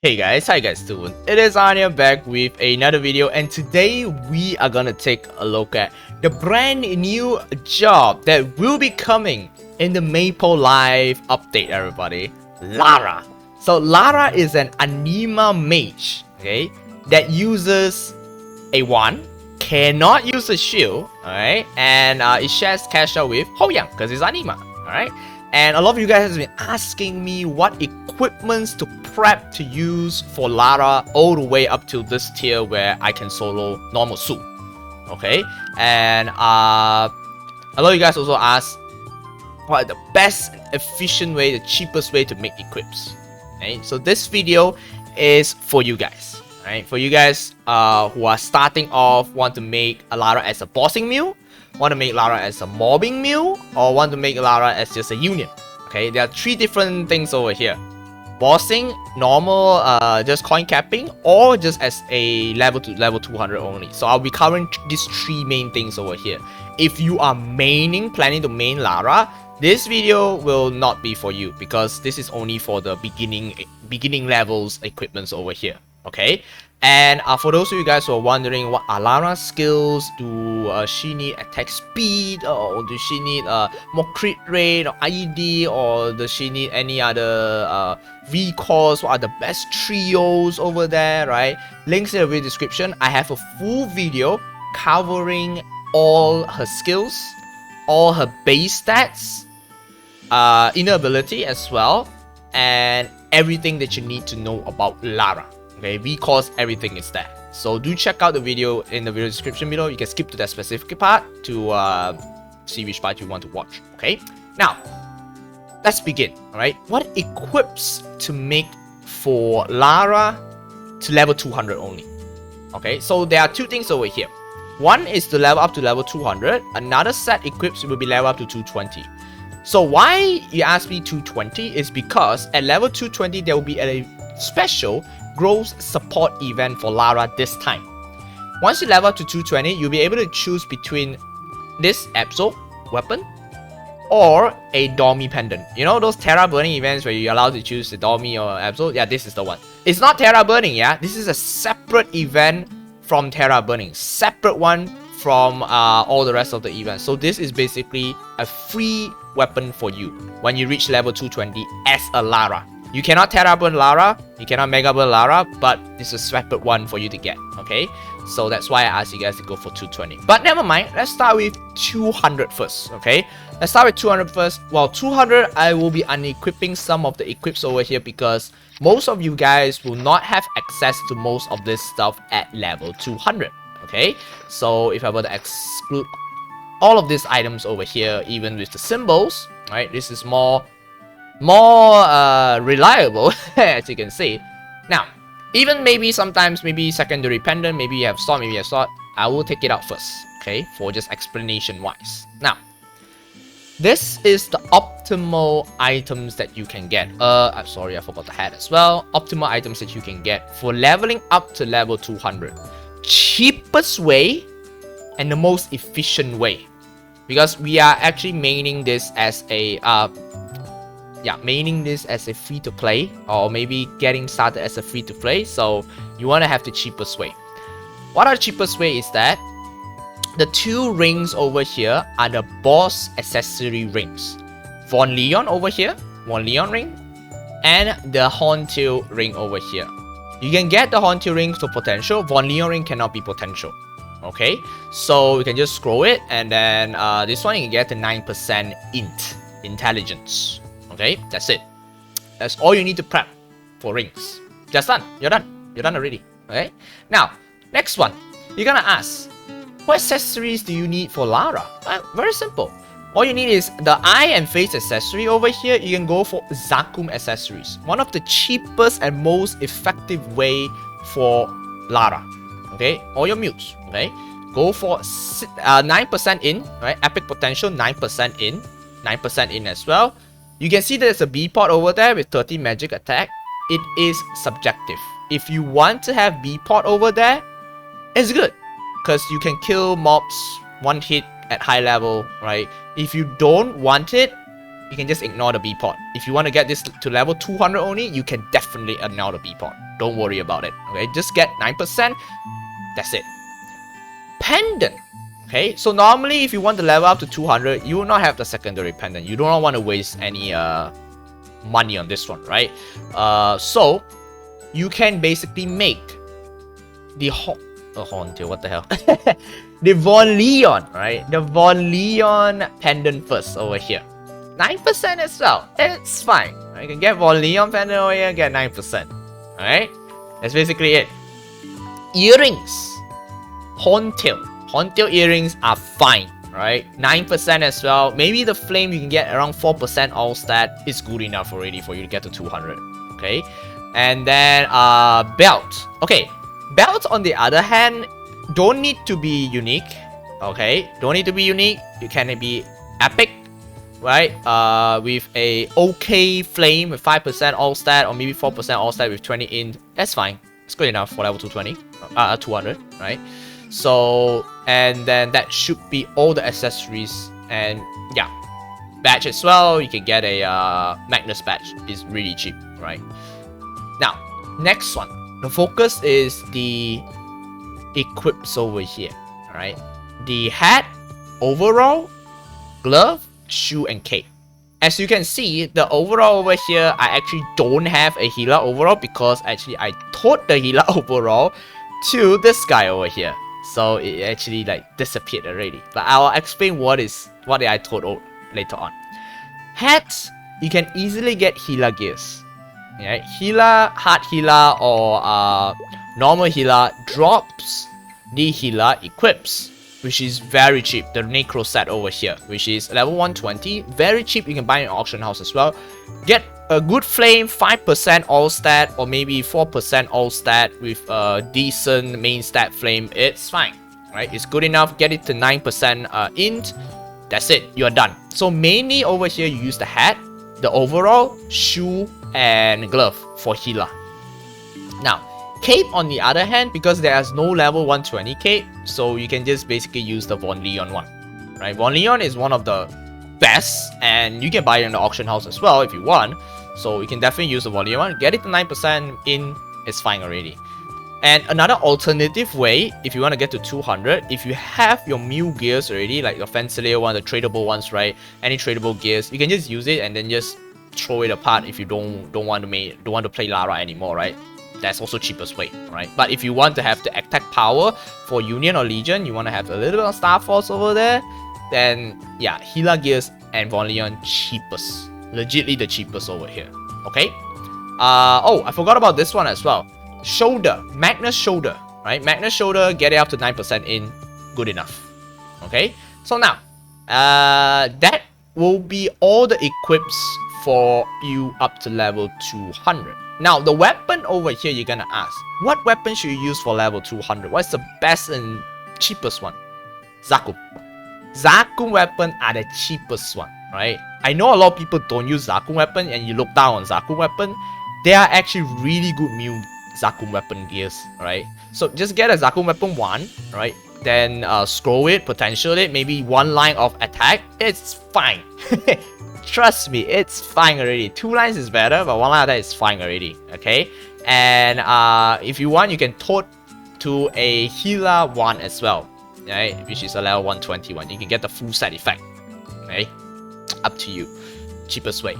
Hey guys, how you guys doing? It is Anya back with another video, and today we are gonna take a look at the brand new job that will be coming in the Maple Live update, everybody. Lara. So Lara is an anima mage, okay, that uses a wand, cannot use a shield, alright, and it shares cash out with Hoyang because it's anima, alright. And a lot of you guys have been asking me what equipments to prep to use for Lara all the way up to this tier where I can solo normal Su. Okay, and a lot of you guys also ask what the best, efficient way, the cheapest way to make equips. Okay, so this video is for you guys. Right, for you guys who are starting off, want to make a Lara as a bossing mule, want to make Lara as a mobbing mule, or want to make Lara as just a union. Okay, there are three different things over here: bossing, normal, just coin capping, or just as a level 200 only. So I'll be covering these three main things over here. If you are planning to main Lara, this video will not be for you because this is only for the beginning levels equipments over here. Okay, and for those of you guys who are wondering what are Lara's skills, do she need attack speed, or do she need more crit rate or IED, or does she need any other recourse? What are the best trios over there, right? Links in the video description. I have a full video covering all her skills, all her base stats, inner ability as well, and everything that you need to know about Lara. Okay, recourse, everything is there. So do check out the video in the video description below. You can skip to that specific part to see which part you want to watch. Okay, now let's begin. All right, what equips to make for Lara to level 200 only? Okay, so there are two things over here. One is to level up to level 200. Another set equips will be level up to 220. So why you ask me 220 is because at level 220 there will be a special growth support event for Lara this time. Once you level up to 220, you'll be able to choose between this Absol weapon or a Dormi pendant. You know those Terra burning events where you're allowed to choose the Dormi or Absol? Yeah, this is the one. It's not Terra burning, yeah? This is a separate event from Terra burning. Separate one from all the rest of the events. So this is basically a free weapon for you when you reach level 220 as a Lara. You cannot Terra burn Lara, you cannot Mega burn Lara, but it's a separate one for you to get, okay? So that's why I asked you guys to go for 220. But never mind, let's start with 200 first, okay? Let's start with 200 first. Well, 200, I will be unequipping some of the equips over here because most of you guys will not have access to most of this stuff at level 200, okay? So if I were to exclude all of these items over here, even with the symbols, right? This is more reliable as you can see. Now, even maybe sometimes maybe secondary pendant, maybe you have sword, maybe you have sword, I will take it out first, okay, for just explanation wise. Now, this is the optimal items that you can get. I'm sorry, I forgot the hat as well. Optimal items that you can get for leveling up to level 200. Cheapest way and the most efficient way, because we are actually maining this as a free-to-play, or maybe getting started as a free-to-play, so you want to have the cheapest way. What are the cheapest way is that the two rings over here are the boss accessory rings. Von Leon over here, Von Leon ring, and the Horntail ring over here. You can get the Horntail ring for potential, Von Leon ring cannot be potential. Okay, so you can just scroll it, and then this one you can get the 9% intelligence. Okay, that's it. That's all you need to prep for rings. Just done. You're done. You're done already. Okay. Now, next one. You're gonna ask, what accessories do you need for Lara? Very simple. All you need is the eye and face accessory over here. You can go for Zakum accessories. One of the cheapest and most effective way for Lara. Okay, all your mules. Okay, go for 9% in. Right, epic potential 9% in, 9% in as well. You can see there's a B pot over there with 30 magic attack. It is subjective. If you want to have B pot over there, it's good because you can kill mobs one hit at high level, right? If you don't want it, you can just ignore the B port. If you want to get this to level 200 only, you can definitely ignore the B port. Don't worry about it. Okay, just get 9%. That's it. Pendant. Okay, so normally if you want to level up to 200, you will not have the secondary pendant. You do not want to waste any money on this one, right? So you can basically make the what the hell? The Von Leon, right? The Von Leon pendant first over here. 9% as well. It's fine. You can get Von Leon pendant over here, get 9%. Alright? That's basically it. Earrings. Horntail. Horntail earrings are fine. Right? 9% as well. Maybe the flame you can get around 4% all stat is good enough already for you to get to 200. Okay? And then belt. Okay. Belt on the other hand don't need to be unique. Okay? Don't need to be unique. You can be epic. Right? With a okay flame with 5% all stat or maybe 4% all stat with 20 in. That's fine. It's good enough for level 220. 200. Right? So, and then that should be all the accessories. And yeah, badge as well. You can get a Magnus badge. It's really cheap, right? Now, next one. The focus is the equips over here. Alright. The hat, overall, glove, shoe, and cape. As you can see, the overall over here, I actually don't have a healer overall because actually I taught the healer overall to this guy over here. So it actually like disappeared already. But I'll explain what I taught later on. Hats, you can easily get healer gears. Right? Healer, heart healer, or normal healer drops the healer equips, which is very cheap. The Necro set over here, which is level 120, very cheap. You can buy in an auction house as well. Get a good flame, 5% all stat, or maybe 4% all stat with a decent main stat flame. It's fine, right? It's good enough. Get it to 9% int. That's it. You're done. So mainly over here, you use the hat, the overall, shoe, and glove for healer. Now, cape on the other hand, because there's no level 120 cape, so you can just basically use the Von Leon one, right? Von Leon is one of the best, and you can buy it in the auction house as well if you want. So you can definitely use the Von Leon one. Get it to 9% in, it's fine already. And another alternative way, if you want to get to 200, if you have your Mule gears already, like your Fencer one, the tradable ones, right? Any tradable gears, you can just use it and then just throw it apart if you don't want to play Lara anymore, right? That's also cheapest way, right? But if you want to have the attack power for Union or Legion, you want to have a little bit of Star Force over there, then yeah, healer gears and Von Leon cheapest. Legitly the cheapest over here. Okay? Oh, I forgot about this one as well. Shoulder. Magnus shoulder. Right? Magnus shoulder, get it up to 9% in. Good enough. Okay? So now, that will be all the equips for you up to level 200. Now, the weapon over here, you're gonna ask, what weapon should you use for level 200? What's the best and cheapest one? Zakum. Zakum weapon are the cheapest one, right? I know a lot of people don't use Zakum weapon and you look down on Zakum weapon. They are actually really good Mule Zakum weapon gears, right? So just get a Zakum weapon 1, right? Then scroll it, potential it, maybe 1 line of attack. It's fine. Trust me, it's fine already. 2 lines is better, but 1 line of attack is fine already, okay? And if you want, you can tote to a healer 1 as well, right? Which is a level 121. You can get the full set effect, okay? Up to you. Cheapest way.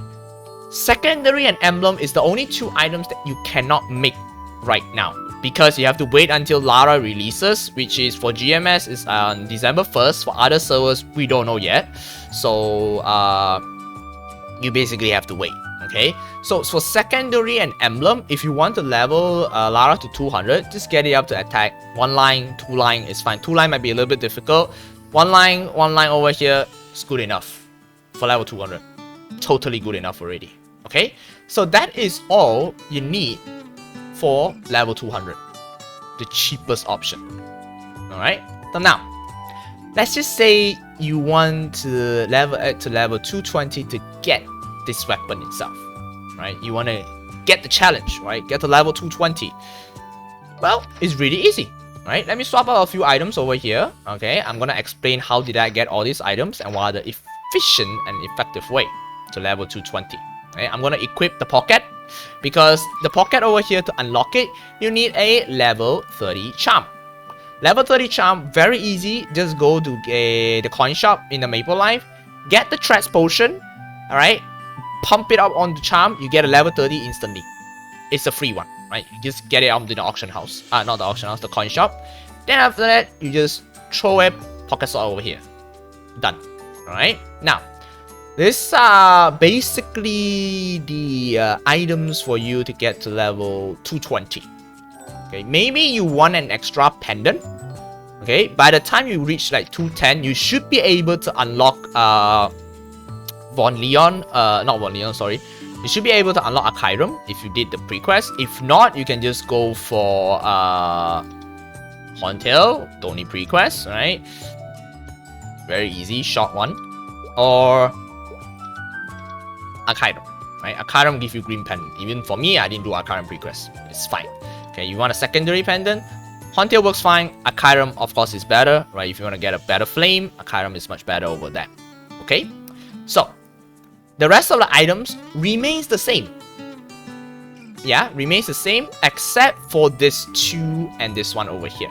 Secondary and emblem is the only 2 items that you cannot make right now, because you have to wait until Lara releases, which is for GMS is on December 1st. For other servers, we don't know yet. So you basically have to wait. Okay, so for secondary and emblem, if you want to level Lara to 200, just get it up to attack. 1 line, 2 line is fine. 2 line might be a little bit difficult. 1 line over here is good enough for level 200. Totally good enough already. Okay, so that is all you need for level 200, the cheapest option. Alright, so now let's just say you want to level it to level 220 to get this weapon itself, right? You want to get the challenge, right? Get to level 220. Well, it's really easy, right? Let me swap out a few items over here. Okay, I'm gonna explain how did I get all these items and what are the efficient and effective way. to level 220. Okay, I'm gonna equip the pocket because the pocket over here, to unlock it, you need a level 30 charm. Level 30 charm, very easy. Just go to the coin shop in the Maple Life, get the Threats Potion, alright? Pump it up on the charm, you get a level 30 instantly. It's a free one, right? You just get it out to the auction house. Not the auction house, the coin shop. Then after that, you just throw a pocket sword over here. Done. Alright? Now, these are basically the items for you to get to level 220. Okay, maybe you want an extra pendant. Okay, by the time you reach like 210, you should be able to unlock you should be able to unlock a Chiron if you did the pre-quest. If not, you can just go for Horntail, don't need pre-quest, right? Very easy, short one. Or a Chiron, right? A Chiron give you green pendant. Even for me, I didn't do a Chiron pre-quest. It's fine. Okay, you want a secondary pendant? Horntail works fine. A Chiron, of course, is better, right? If you want to get a better flame, a Chiron is much better over that. Okay? So, the rest of the items remains the same. Yeah, remains the same except for this two and this one over here.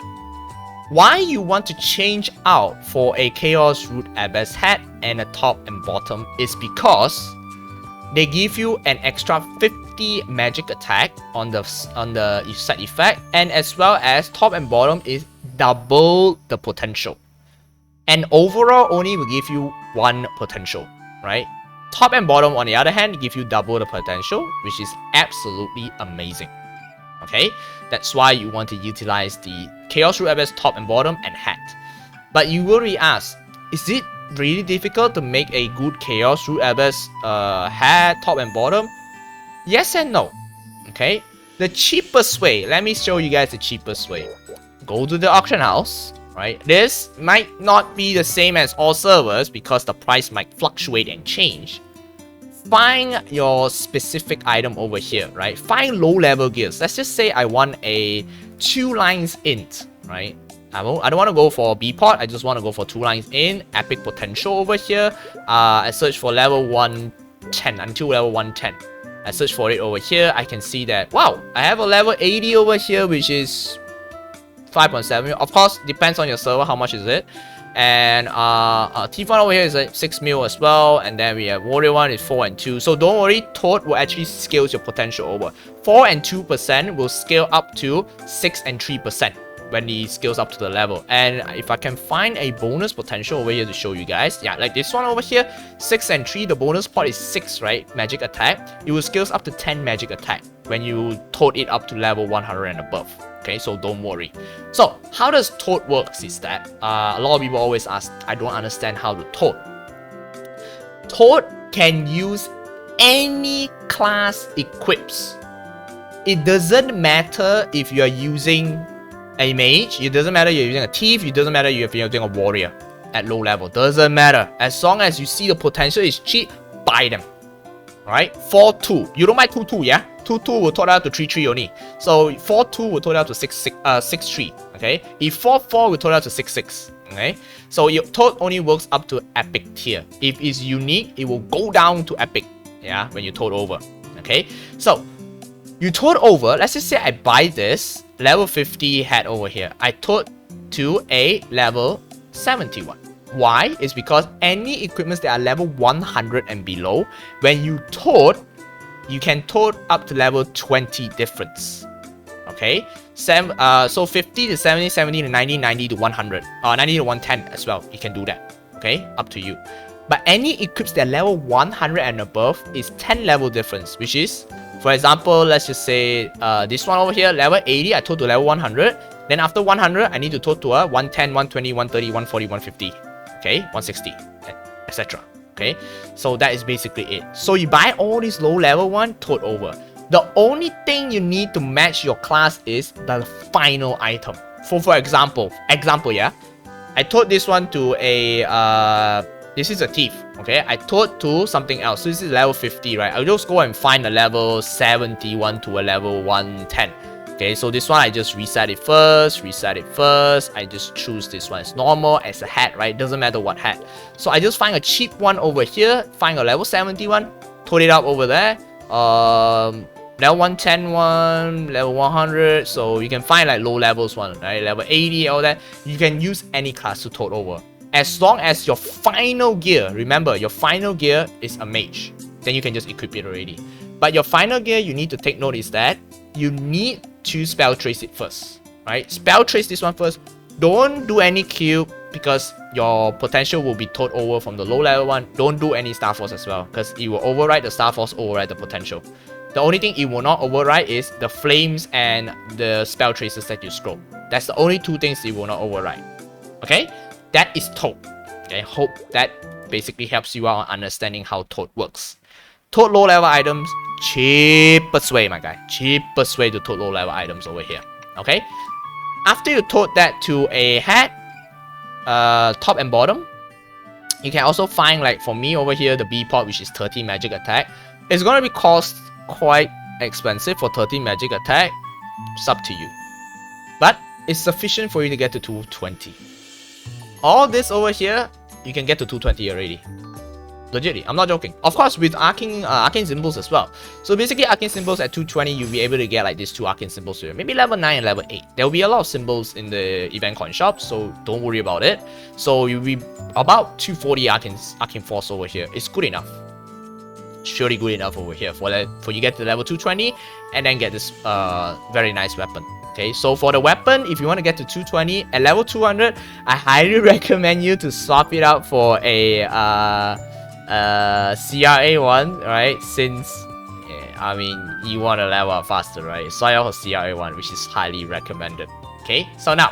Why you want to change out for a Chaos Root Abbess hat and a top and bottom is because they give you an extra 50 magic attack on the set effect, and as well as top and bottom is double the potential. And overall only will give you one potential, right? Top and bottom, on the other hand, give you double the potential, which is absolutely amazing. Okay, that's why you want to utilize the Chaos Root Abbess top and bottom and hat. But you will re-ask, is it really difficult to make a good Chaos Root Abbess hat, top and bottom? Yes and no. Okay, the cheapest way, let me show you guys the cheapest way. Go to the auction house, right? This might not be the same as all servers because the price might fluctuate and change. Find your specific item over here, right? Find low level gears. Let's just say I want a 2 lines int, right? I don't want to go for B pot. I just want to go for 2 lines in epic potential over here. I search for level 110 until level 110. I search for it over here. I can see that, wow, I have a level 80 over here, which is 5.7. Of course, depends on your server, how much is it. And T1 over here is like 6 mil as well. And then we have Warrior 1 is 4 and 2. So don't worry, Toad will actually scale your potential over. 4 and 2% will scale up to 6 and 3% when he scales up to the level. And if I can find a bonus potential over here to show you guys, yeah, like this one over here, 6 and 3, the bonus pot is 6, right? Magic attack. It will scales up to 10 magic attack when you Toad it up to level 100 and above. Okay, so don't worry. So how does Toad works is that a lot of people always ask, I don't understand how to Toad. Toad can use any class equips. It doesn't matter if you are using a mage, it doesn't matter if you're using a thief, it doesn't matter if you're using a warrior at low level, doesn't matter. As long as you see the potential is cheap, buy them. Alright, 4-2. You don't buy 2-2, yeah? 2-2 will total out to 3-3 only. So 4-2 will total out to 6-3. Okay? If 4-4 will total out to 6-6. Okay? So your Toad only works up to epic tier. If it's unique, it will go down to epic. Yeah, when you Toad over. Okay? So you Toad over, let's just say I buy this level 50 hat over here. I Toad to a level 71. Why? It's because any equipments that are level 100 and below, when you Toad, you can Toad up to level 20 difference. Okay? So 50 to 70, 70 to 90, 90 to 100. 90 to 110 as well. You can do that. Okay? Up to you. But any equips that are level 100 and above is 10 level difference, which is, for example, let's just say this one over here, level 80, I Toad to level 100. Then after 100, I need to Toad to a 110, 120, 130, 140, 150. Okay, 160, etc. Okay, so that is basically it. So you buy all these low level one, Toad over. The only thing you need to match your class is the final item. For example, yeah, I Toad this one to a this is a thief. Okay, I Toad to something else. So this is level 50, right? I'll just go and find a level 71 to a level 110. Okay, so this one I just reset it first. I just choose this one as normal as a hat, right? Doesn't matter what hat. So I just find a cheap one over here, find a level 71, put it up over there. Level 110 one, level 100. So you can find like low levels one, right? Level 80, all that. You can use any class to tote over. As long as your final gear, remember your final gear is a mage, then you can just equip it already. But your final gear, you need to take note is that you need to spell trace it first, right? Spell trace this one first. Don't do any cube because your potential will be towed over from the low level one. Don't do any Star Force as well because it will override the Star Force, override the potential. The only thing it will not override is the flames and the spell traces that you scroll. That's the only two things it will not override. Okay, that is tote. Okay, hope that basically helps you out on understanding how tote works. Tote low level items, cheapest way, my guy. Cheapest way to tote low level items over here. Okay, after you tote that to a hat, top and bottom, you can also find, like for me over here, the B pot, which is 30 magic attack. It's gonna be cost quite expensive for 30 magic attack. It's up to you, but it's sufficient for you to get to 220. All this over here, you can get to 220 already. Legitly, I'm not joking. Of course, with arcane symbols as well. So basically, arcane symbols at 220, you'll be able to get like these two arcane symbols here. Maybe level 9 and level 8. There will be a lot of symbols in the event coin shop, so don't worry about it. So you'll be about 240 arcane force over here. It's good enough. Surely good enough over here for you get to level 220 and then get this very nice weapon. Okay, so for the weapon, if you want to get to 220 at level 200, I highly recommend you to swap it out for a CRA one, right? Since I mean you want to level up faster, right? Swap out for CRA one, which is highly recommended. Okay, so now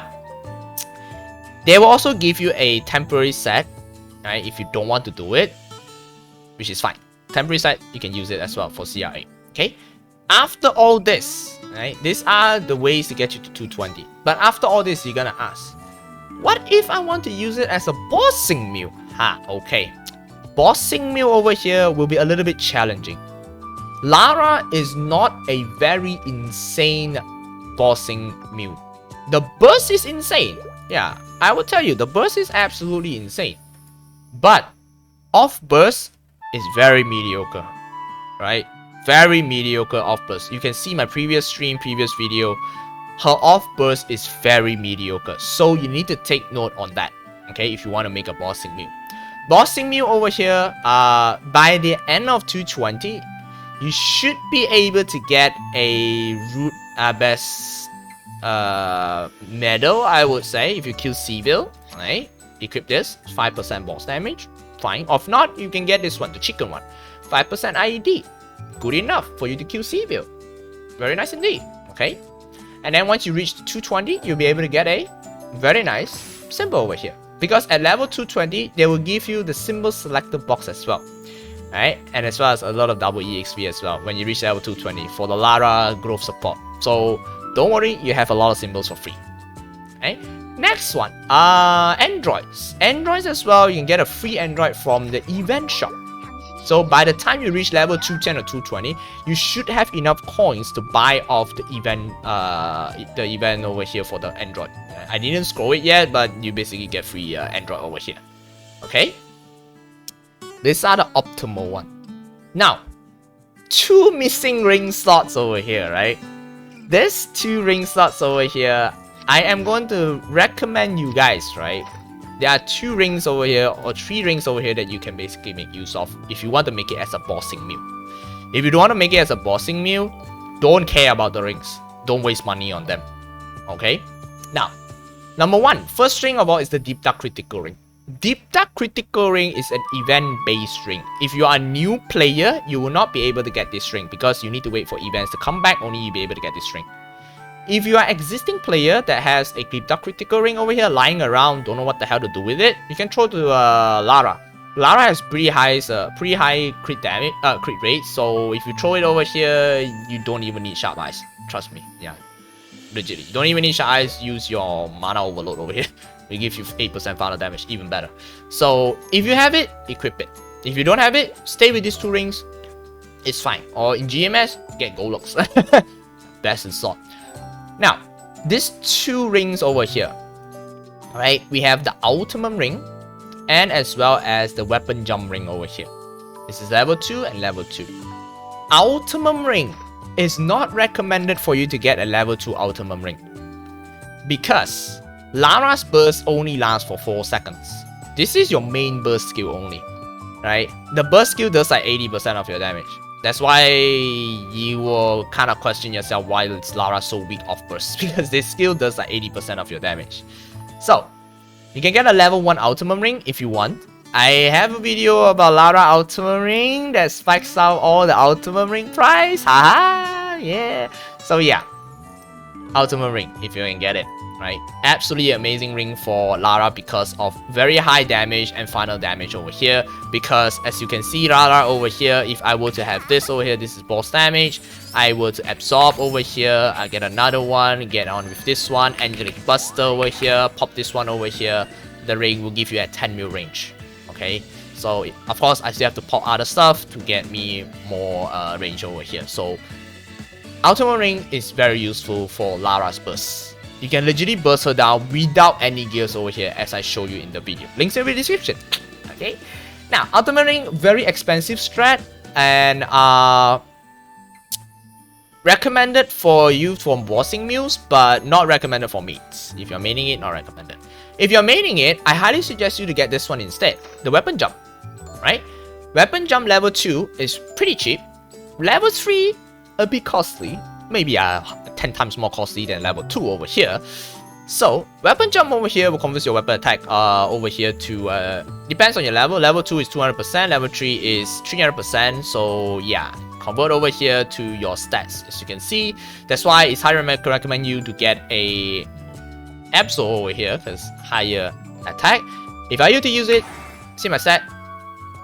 they will also give you a temporary set, right? If you don't want to do it, which is fine. Temporary set, you can use it as well for CRA. Okay, after all this, right? These are the ways to get you to 220. But after all this, you're gonna ask, what if I want to use it as a bossing mule? Okay. Bossing mule over here will be a little bit challenging. Lara is not a very insane bossing mule. The burst is insane. Yeah, I will tell you, the burst is absolutely insane. But off burst is very mediocre, right? Very mediocre off burst. You can see my previous video. Her off burst is very mediocre. So you need to take note on that, okay? If you want to make a bossing mule. Bossing mule over here, by the end of 220, you should be able to get a root abbess medal, I would say, if you kill Seville, right? Equip this, 5% boss damage, fine. If not, you can get this one, the chicken one, 5% IED, good enough for you to kill Seville. Very nice indeed, okay? And then once you reach 220, you'll be able to get a very nice symbol over here. Because at level 220, they will give you the symbol selector box as well, right? And as well as a lot of double EXP as well when you reach level 220 for the Lara growth support. So don't worry, you have a lot of symbols for free. Okay? Next one, androids. Androids as well, you can get a free android from the event shop. So by the time you reach level 210 or 220, you should have enough coins to buy off the event over here for the android. I didn't scroll it yet, but you basically get free android over here. Okay? These are the optimal one. Now, two missing ring slots over here, right? There's two ring slots over here. I am going to recommend you guys, right? There are two rings over here or three rings over here that you can basically make use of if you want to make it as a bossing mule. If you don't want to make it as a bossing mule, don't care about the rings. Don't waste money on them. Okay? Now, number one, first ring of all is the Deep Dark Critical Ring. Deep Dark Critical Ring is an event-based ring. If you are a new player, you will not be able to get this ring because you need to wait for events to come back, only you'll be able to get this ring. If you are an existing player that has a Deep Dark Critical Ring over here lying around, don't know what the hell to do with it, you can throw to Lara. Lara has pretty high crit damage, crit rate, so if you throw it over here, you don't even need Sharp Eyes. Trust me, yeah. Legit, you don't even need Sharp Eyes, use your Mana Overload over here. We give you 8% final damage, even better. So if you have it, equip it. If you don't have it, stay with these two rings. It's fine. Or in GMS, get Golux. Best in slot. Now, these two rings over here, right? We have the ultimate ring and as well as the weapon jump ring over here. This is level 2 and level 2. Ultimate ring is not recommended for you to get a level 2 ultimate ring because Lara's burst only lasts for 4 seconds. This is your main burst skill only, right? The burst skill does like 80% of your damage. That's why you will kind of question yourself why is Lara so weak off burst, because this skill does like 80% of your damage. So, you can get a level 1 ultimate ring if you want. I have a video about Lara ultimate ring that spikes out all the ultimate ring price. Haha, yeah. So yeah, ultimate ring if you can get it, right? Absolutely amazing ring for Lara because of very high damage and final damage over here. Because as you can see, Lara over here, if I were to have this over here, this is boss damage. I were to absorb over here, I get another one, get on with this one, Angelic Buster over here, pop this one over here. The ring will give you a 10 mil range. Okay, so of course I still have to pop other stuff to get me more range over here. So ultimate ring is very useful for Lara's burst. You can legitimately burst her down without any gears over here as I show you in the video. Links in the description. Okay, now ultimate ring, very expensive strat and recommended for you for bossing mules, but not recommended for mates. If you're maining it, not recommended. If you're maining it, I highly suggest you to get this one instead, the weapon jump, right? Weapon jump level 2 is pretty cheap. Level 3, a bit costly, maybe 10 times more costly than level 2 over here. So, weapon jump over here will convert your weapon attack over here to, depends on your level. Level 2 is 200%, level 3 is 300%, so yeah. Convert over here to your stats, as you can see. That's why it's highly recommend you to get a Absol over here, because higher attack. If I were to use it, see my stat,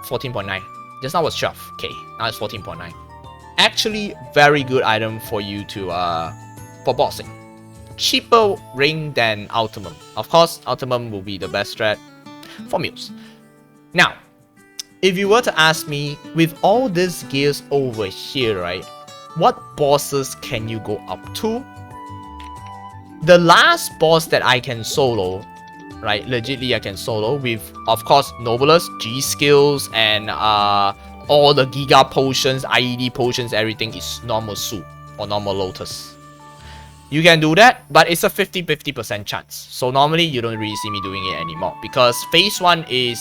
14.9. Just now was 12, okay, now it's 14.9. Actually, very good item for you to, for bossing. Cheaper ring than Ultimum. Of course, Ultimum will be the best strat for mules. Now, if you were to ask me, with all these gears over here, right, what bosses can you go up to? The last boss that I can solo, right, legitly I can solo with, of course, Novelist, G skills, and all the Giga potions, IED potions, everything is normal Su or normal Lotus. You can do that, but it's a 50-50% chance. So normally you don't really see me doing it anymore because phase 1 is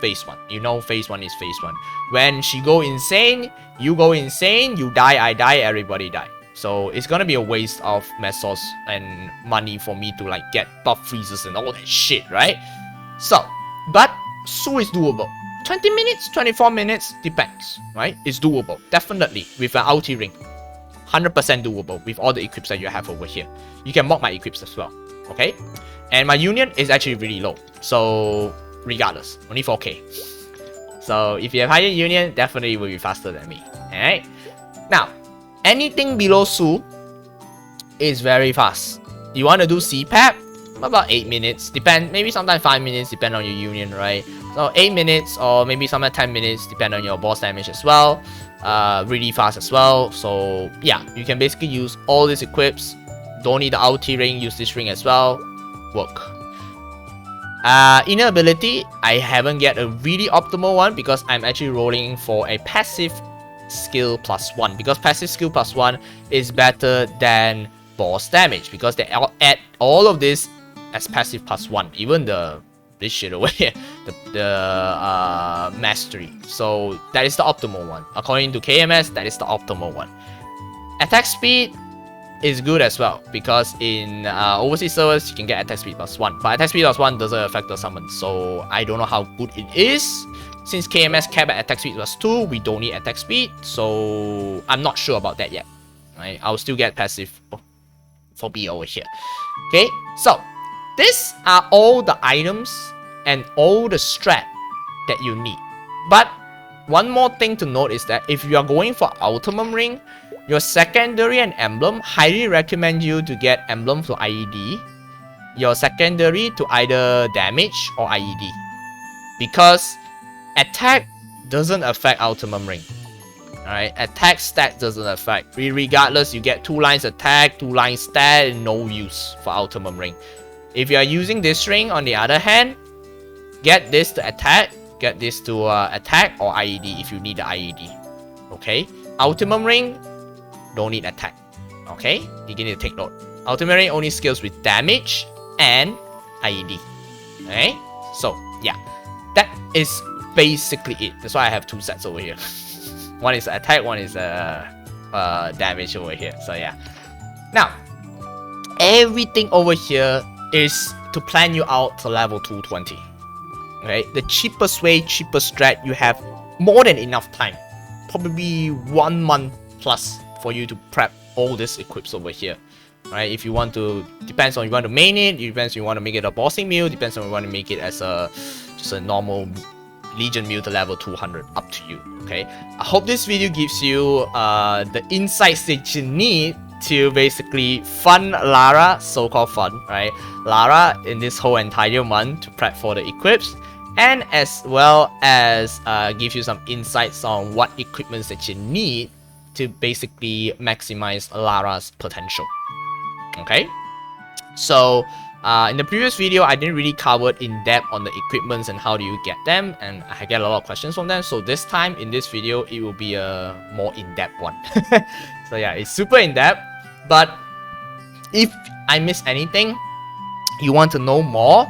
phase 1. You know phase 1 is phase 1. When she go insane, you die, I die, everybody die. So it's gonna be a waste of Mesos and money for me to like get buff freezes and all that shit, right? So, but Su is doable. 20 minutes, 24 minutes, depends, right? It's doable, definitely, with an ulti ring. 100% doable with all the equips that you have over here. You can mock my equips as well, okay? And my union is actually really low, so regardless, only 4k. So if you have higher union, definitely will be faster than me, alright? Now, anything below Su is very fast. You want to do CPAP? About 8 minutes, depend, maybe sometimes 5 minutes, depend on your union, right? So 8 minutes or maybe sometimes 10 minutes, depend on your boss damage as well. Really fast as well. So yeah, you can basically use all these equips. Don't need the ulti ring, use this ring as well. Work. Inner ability, I haven't get a really optimal one because I'm actually rolling for a passive skill +1, because passive skill +1 is better than boss damage because they add all of this as passive +1, even this shit over here, the mastery. So that is the optimal one. According to KMS, that is the optimal one. Attack speed is good as well because in overseas servers you can get attack speed +1, but attack speed +1 doesn't affect the summon, so I don't know how good it is. Since KMS capped at attack speed +2, we don't need attack speed, so I'm not sure about that yet. Right? I'll still get passive for B over here. Okay, so these are all the items and all the strat that you need. But one more thing to note is that if you are going for Ultimate Ring, your secondary and emblem, highly recommend you to get emblem to IED, your secondary to either damage or IED. Because attack doesn't affect Ultimate Ring. Alright, attack stat doesn't affect. Regardless, you get 2 lines attack, 2 lines stat, no use for ultimate ring. If you are using this ring, on the other hand, get this to attack, get this to attack or IED if you need the IED. Okay, ultimate ring, don't need attack. Okay, you need to take note. Ultimate ring only skills with damage and IED. Okay, so yeah, that is basically it. That's why I have 2 sets over here. One is attack, one is damage over here. So yeah. Now, everything over here is to plan you out to level 220. Okay, the cheapest way, cheapest strat, you have more than enough time. Probably 1 month plus for you to prep all these equips over here. Right, if you want to, depends on you want to main it, depends on you want to make it a bossing mule, depends on you want to make it as just a normal Legion mule to level 200, up to you. Okay, I hope this video gives you the insights that you need to basically fund Lara, so-called fun, right? Lara in this whole entire month to prep for the equips, and as well as give you some insights on what equipments that you need to basically maximize Lara's potential. Okay, so in the previous video, I didn't really cover in depth on the equipments and how do you get them, and I get a lot of questions from them. So this time in this video, it will be a more in-depth one. So yeah, it's super in-depth. But if I miss anything, you want to know more,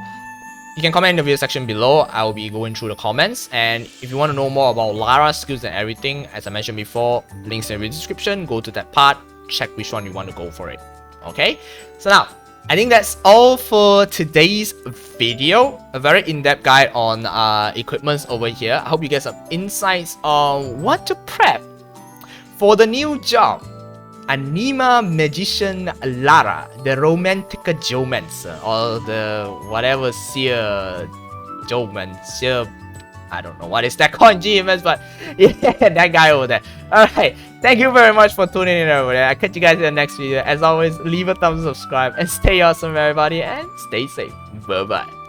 you can comment in the video section below. I will be going through the comments. And if you want to know more about Lara's skills and everything, as I mentioned before, links in the description. Go to that part, check which one you want to go for it. Okay, so now I think that's all for today's video. A very in-depth guide on equipments over here. I hope you get some insights on what to prep for the new job, Anima Magician Lara, the Romantica Geomancer, or the whatever Seer Geomancer. I don't know what is that called in GMS, but yeah, that guy over there. Alright, thank you very much for tuning in over there. I'll catch you guys in the next video. As always, leave a thumbs up, subscribe, and stay awesome everybody, and stay safe. Bye bye.